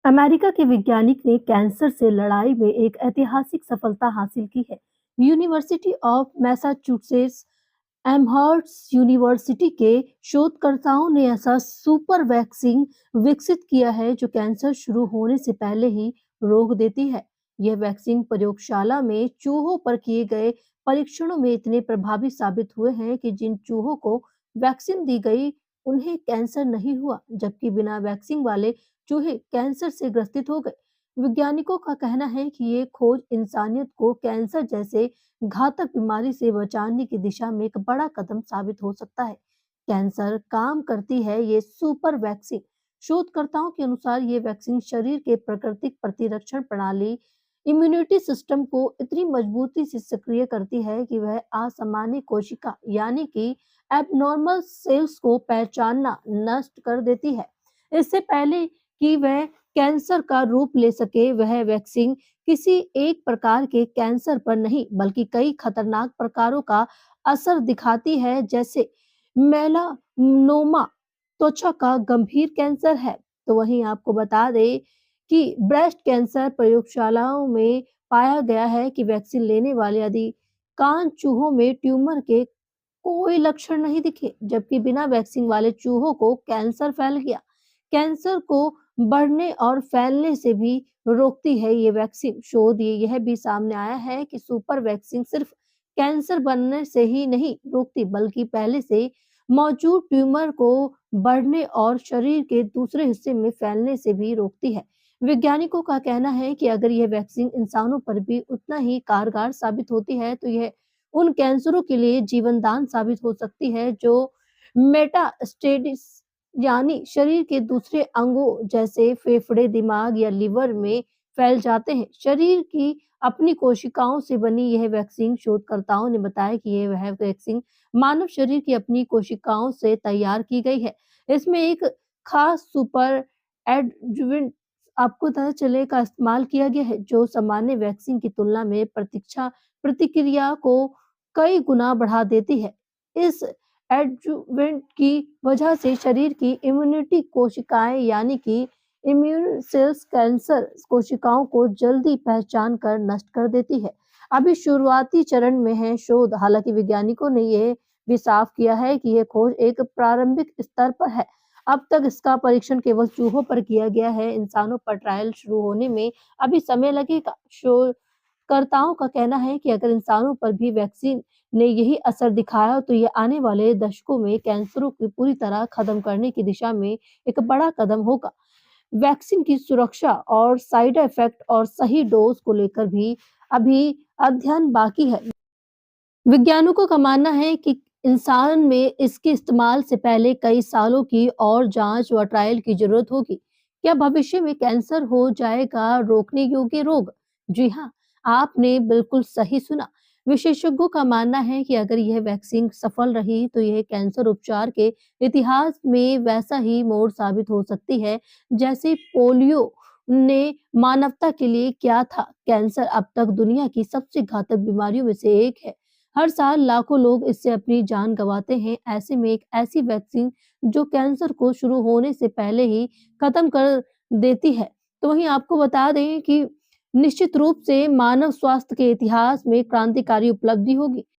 America के वैज्ञानिक ने कैंसर से लड़ाई में एक ऐतिहासिक सफलता हासिल की है। University of Massachusetts Amherst university के शोधकर्ताओं ने ऐसा सुपर वैक्सीन विकसित किया है जो कैंसर शुरू होने से पहले ही रोक देती है। यह वैक्सीन प्रयोगशाला में चूहों पर किए गए परीक्षणों में इतने प्रभावी साबित हुए हैं कि जिन चूहों को वैक्सीन दी गई उन्हें कैंसर नहीं हुआ, जबकि बिना वैक्सीन वाले चूहे कैंसर से ग्रसित हो गए। वैज्ञानिकों का कहना है कि ये खोज इंसानियत को कैंसर जैसे घातक बीमारी से बचाने की दिशा में एक बड़ा कदम साबित हो सकता है। कैंसर काम करती है ये सुपर वैक्सीन। शोधकर्ताओं के अनुसार ये वैक्सीन शरीर के प्राकृतिक प्रतिरक्षण प्रणाली इम्यूनिटी सिस्टम को इतनी मजबूती से सक्रिय करती है कि वह असामान्य कोशिका यानी कि एबनॉर्मल सेल्स को पहचानना नष्ट कर देती है। इससे पहले कि वह कैंसर का रूप ले सके, वह वैक्सीन किसी एक प्रकार के कैंसर पर नहीं बल्कि कई खतरनाक प्रकारों का असर दिखाती है, जैसे मेलानोमा त्वचा का गंभीर कैंसर है। तो वहीं आपको बता दें कि ब्रेस्ट कैंसर प्रयोगशालाओं में पाया गया है कि वैक्सीन लेने वाले अधिकांश चूहों में ट्यूमर के कोई लक्षण नहीं दिखे, जबकि बिना वैक्सीन वाले चूहों को कैंसर फैल गया। कैंसर को बढ़ने और फैलने से भी रोकती है ये वैक्सीन। शोध ये यह भी सामने आया है कि सुपर वैक्सीन सिर्फ कैंसर बनने से ही नहीं रोकती बल्कि पहले से मौजूद ट्यूमर को बढ़ने और शरीर के दूसरे हिस्से में फैलने से भी रोकती है। वैज्ञानिकों का कहना है कि अगर यह वैक्सीन इंसानों पर भी उतना ही कारगर साबित होती है तो यह उन कैंसरों के लिए जीवनदान साबित हो सकती है जो मेटास्टेसिस यानी शरीर के दूसरे अंगों जैसे फेफड़े, दिमाग या लिवर में फैल जाते हैं। शरीर की अपनी कोशिकाओं से बनी यह वैक्सीन, शोधकर्ताओं ने बताया कि यह वह वैक्सीन मानव शरीर की अपनी कोशिकाओं से तैयार की गई है। इसमें एक खास सुपर एडजुवेंट आपको पता चले का इस्तेमाल किया गया है जो सामान्य वैक्सीन की तुलना में प्रतीक्षा प्रतिक्रिया को कई गुना बढ़ा देती है। इस एडजुवेंट की वजह से शरीर की इम्यूनिटी कोशिकाएं यानी कि इम्यून सेल्स कैंसर कोशिकाओं को जल्दी पहचान कर नष्ट कर देती है। अभी शुरुआती चरण में है शोध। हालांकि वैज्ञानिकों ने यह भी साफ किया है कि यह खोज एक प्रारंभिक स्तर पर है। अब तक इसका परीक्षण केवल चूहों पर किया गया है। इंसानों पर ट्रायल शुरू होने में अभी समय लगेगा। शोधकर्ताओं का कहना है कि अगर इंसानों पर भी वैक्सीन ने यही असर दिखाया तो ये आने वाले दशकों में कैंसरों को पूरी तरह खत्म करने की दिशा में एक बड़ा कदम होगा। वैक्सीन की सुरक्षा और साइड इफेक्ट और सही डोज को लेकर भी अभी अध्ययन बाकी है। वैज्ञानिकों का मानना है कि इंसान में इसके इस्तेमाल से पहले कई सालों की और जांच व ट्रायल की जरूरत होगी। क्या भविष्य में कैंसर हो जाएगा रोकने योग्य रोग? जी हाँ, आपने बिल्कुल सही सुना। विशेषज्ञों का मानना है कि अगर यह वैक्सीन सफल रही तो यह कैंसर उपचार के इतिहास में वैसा ही मोड़ साबित हो सकती है जैसे पोलियो ने मानवता के लिए क्या था। कैंसर अब तक दुनिया की सबसे घातक बीमारियों में से एक है। हर साल लाखों लोग इससे अपनी जान गंवाते हैं। ऐसे में एक ऐसी वैक्सीन जो कैंसर को शुरू होने से पहले ही खत्म कर देती है, तो वहीं आपको बता दें कि निश्चित रूप से मानव स्वास्थ्य के इतिहास में क्रांतिकारी उपलब्धि होगी।